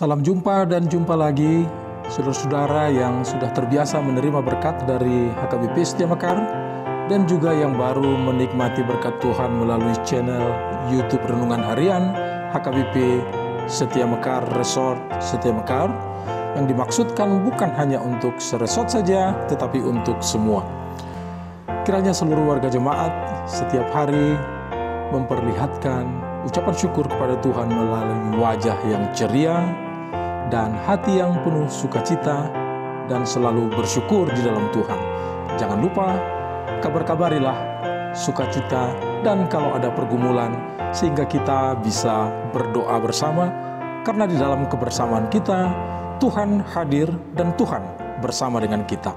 Salam jumpa dan jumpa lagi, saudara-saudara yang sudah terbiasa menerima berkat dari HKBP Setia Mekar dan juga yang baru menikmati berkat Tuhan melalui channel YouTube Renungan Harian HKBP Setia Mekar Resort Setia Mekar, yang dimaksudkan bukan hanya untuk seresort saja, tetapi untuk semua. Kiranya seluruh warga jemaat setiap hari memperlihatkan ucapan syukur kepada Tuhan melalui wajah yang ceria dan hati yang penuh sukacita dan selalu bersyukur di dalam Tuhan. Jangan lupa kabar-kabarilah sukacita dan kalau ada pergumulan, sehingga kita bisa berdoa bersama, karena di dalam kebersamaan kita Tuhan hadir dan Tuhan bersama dengan kita.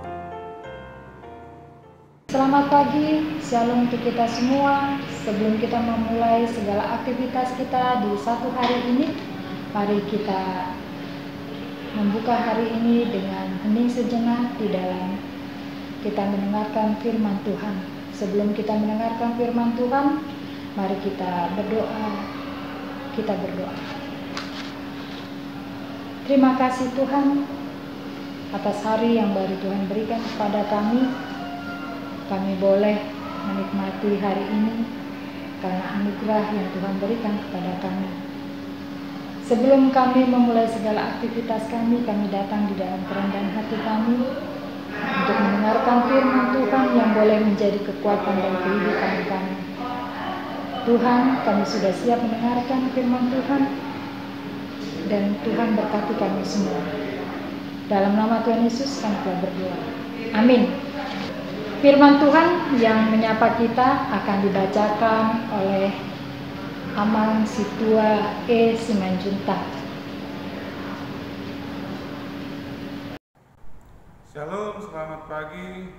Selamat pagi, shalom untuk kita semua. Sebelum kita memulai segala aktivitas kita di satu hari ini, mari kita membuka hari ini dengan hening sejenak di dalam kita mendengarkan firman Tuhan. Sebelum kita mendengarkan firman Tuhan, mari kita berdoa. Kita berdoa. Terima kasih Tuhan atas hari yang baru Tuhan berikan kepada kami. Kami boleh menikmati hari ini karena anugerah yang Tuhan berikan kepada kami. Sebelum kami memulai segala aktivitas kami datang di dalam kerendahan hati kami untuk mendengarkan firman Tuhan yang boleh menjadi kekuatan dan kehidupan kami. Tuhan, kami sudah siap mendengarkan firman Tuhan, dan Tuhan berkati kami semua. Dalam nama Tuhan Yesus kami telah berdoa. Amin. Firman Tuhan yang menyapa kita akan dibacakan oleh Amang Situa E. Simanjuntak. Shalom, selamat pagi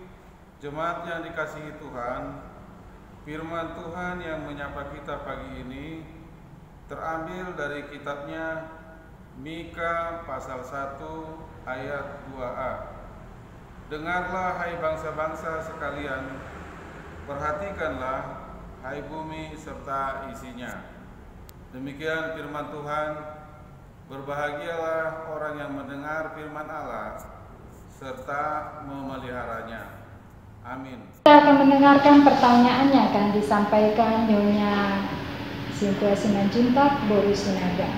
jemaat yang dikasihi Tuhan. Firman Tuhan yang menyapa kita pagi ini terambil dari kitabnya Mika pasal 1 ayat 2a. Dengarlah hai bangsa-bangsa sekalian, perhatikanlah hai bumi serta isinya. Demikian firman Tuhan. Berbahagialah orang yang mendengar firman Allah serta memeliharanya. Amin. Kita akan mendengarkan pertanyaan yang akan disampaikan Nyonya Sintua Simanjuntak, Boru Sinaga.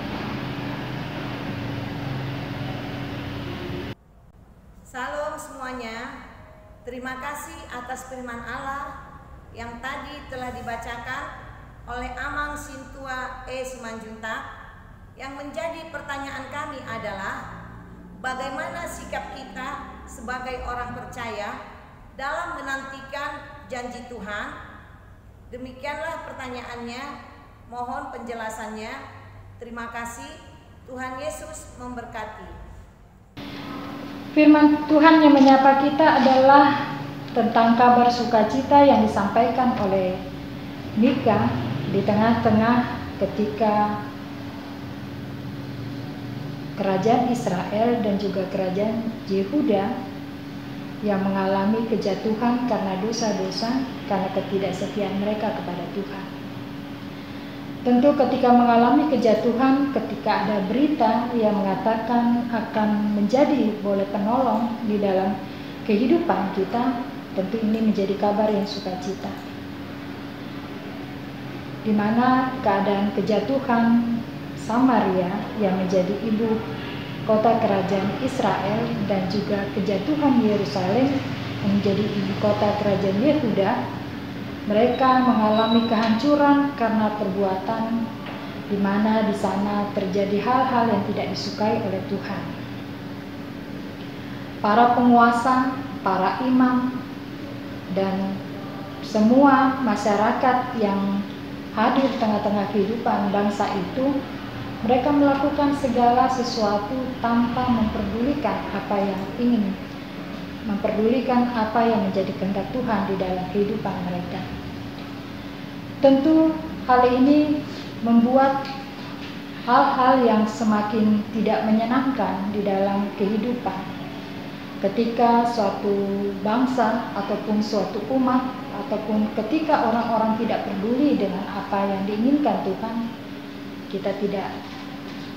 Salam semuanya. Terima kasih atas firman Allah yang tadi telah dibacakan oleh Amang Sintua E. Simanjuntak. Yang menjadi pertanyaan kami adalah, bagaimana sikap kita sebagai orang percaya dalam menantikan janji Tuhan? Demikianlah pertanyaannya. Mohon penjelasannya. Terima kasih. Tuhan Yesus memberkati. Firman Tuhan yang menyapa kita adalah tentang kabar sukacita yang disampaikan oleh Mika di tengah-tengah ketika kerajaan Israel dan juga kerajaan Yehuda yang mengalami kejatuhan karena dosa-dosa, karena ketidaksetiaan mereka kepada Tuhan. Tentu ketika mengalami kejatuhan, ketika ada berita yang mengatakan akan menjadi boleh penolong di dalam kehidupan kita, tentu ini menjadi kabar yang sukacita. Di mana keadaan kejatuhan Samaria yang menjadi ibu kota kerajaan Israel dan juga kejatuhan Yerusalem yang menjadi ibu kota kerajaan Yehuda, mereka mengalami kehancuran karena perbuatan di mana di sana terjadi hal-hal yang tidak disukai oleh Tuhan. Para penguasa, para imam, dan semua masyarakat yang hadir di tengah-tengah kehidupan bangsa itu, mereka melakukan segala sesuatu tanpa memperdulikan apa yang menjadi kehendak Tuhan di dalam kehidupan mereka. Tentu hal ini membuat hal-hal yang semakin tidak menyenangkan di dalam kehidupan. Ketika suatu bangsa ataupun suatu umat, ataupun ketika orang-orang tidak peduli dengan apa yang diinginkan Tuhan, kita tidak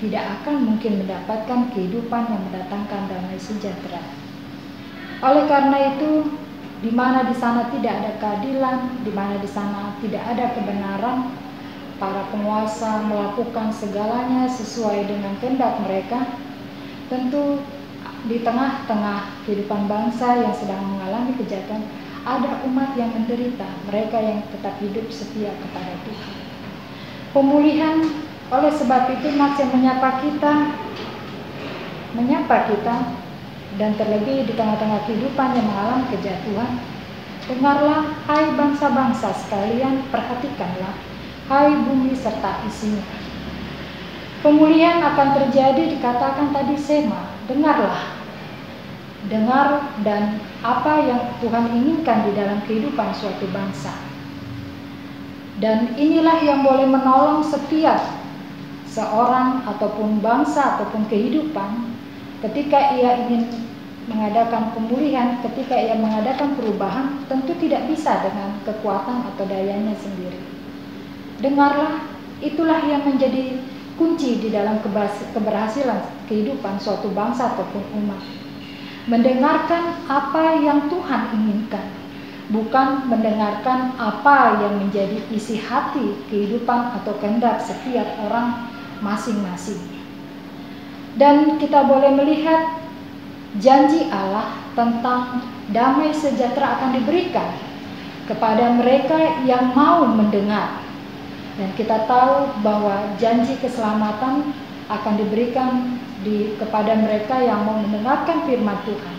tidak akan mungkin mendapatkan kehidupan yang mendatangkan damai sejahtera. Oleh karena itu, di mana di sana tidak ada keadilan, di mana di sana tidak ada kebenaran, para penguasa melakukan segalanya sesuai dengan kehendak mereka. Tentu di tengah-tengah kehidupan bangsa yang sedang mengalami kejahatan, ada umat yang menderita, mereka yang tetap hidup setia kepada Tuhan. Pemulihan oleh sebab itu masih menyapa kita, dan terlebih di tengah-tengah kehidupan yang mengalami kejatuhan. Dengarlah, hai bangsa-bangsa sekalian, perhatikanlah, hai bumi serta isinya. Pemulihan akan terjadi, dikatakan tadi sema, dengarlah. Dengar dan apa yang Tuhan inginkan di dalam kehidupan suatu bangsa. Dan inilah yang boleh menolong setiap seorang ataupun bangsa ataupun kehidupan ketika ia ingin mengadakan pemulihan, ketika ia mengadakan perubahan, tentu tidak bisa dengan kekuatan atau dayanya sendiri. Dengarlah, itulah yang menjadi kunci di dalam keberhasilan kehidupan suatu bangsa ataupun umat. Mendengarkan apa yang Tuhan inginkan, bukan mendengarkan apa yang menjadi isi hati kehidupan atau kehendak setiap orang masing-masing. Dan kita boleh melihat janji Allah tentang damai sejahtera akan diberikan kepada mereka yang mau mendengar. Dan kita tahu bahwa janji keselamatan akan diberikan kepada mereka yang mau mendengarkan firman Tuhan.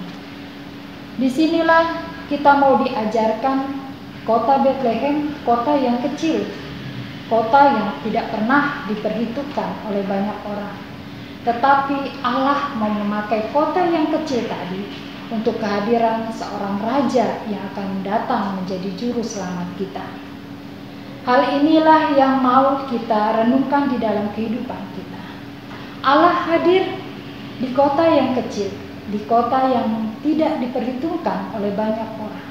Disinilah kita mau diajarkan kota Bethlehem, kota yang kecil, kota yang tidak pernah diperhitungkan oleh banyak orang. Tetapi Allah mau memakai kota yang kecil tadi untuk kehadiran seorang raja yang akan datang menjadi juru selamat kita. Hal inilah yang mau kita renungkan di dalam kehidupan kita. Allah hadir di kota yang kecil, di kota yang tidak diperhitungkan oleh banyak orang.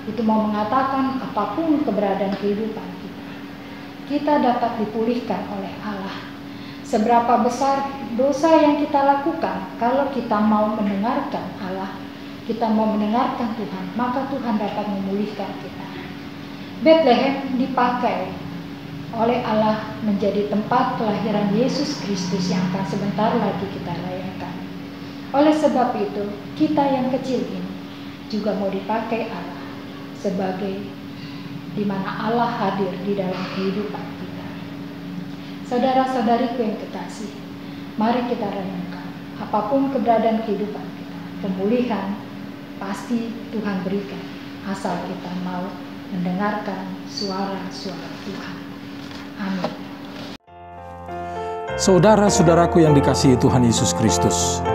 Itu mau mengatakan apapun keberadaan kehidupan kita dapat dipulihkan oleh Allah. Seberapa besar dosa yang kita lakukan, kalau kita mau mendengarkan Allah, kita mau mendengarkan Tuhan, maka Tuhan dapat memulihkan kita. Bethlehem dipakai oleh Allah menjadi tempat kelahiran Yesus Kristus yang akan sebentar lagi kita rayakan. Oleh sebab itu, kita yang kecil ini juga mau dipakai Allah sebagai di mana Allah hadir di dalam kehidupan kita. Saudara-saudariku yang kekasih, mari kita renungkan, apapun keberadaan kehidupan kita, pemulihan pasti Tuhan berikan, asal kita mau mendengarkan suara-suara Tuhan. Amin. Saudara-saudaraku yang dikasihi Tuhan Yesus Kristus,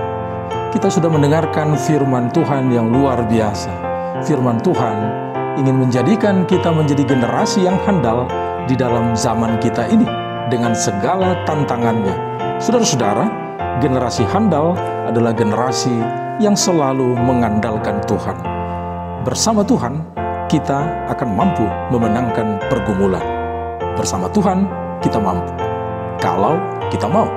kita sudah mendengarkan firman Tuhan yang luar biasa. Firman Tuhan ingin menjadikan kita menjadi generasi yang handal di dalam zaman kita ini dengan segala tantangannya. Saudara-saudara, generasi handal adalah generasi yang selalu mengandalkan Tuhan. Bersama Tuhan, kita akan mampu memenangkan pergumulan. Bersama Tuhan, kita mampu. Kalau kita mau.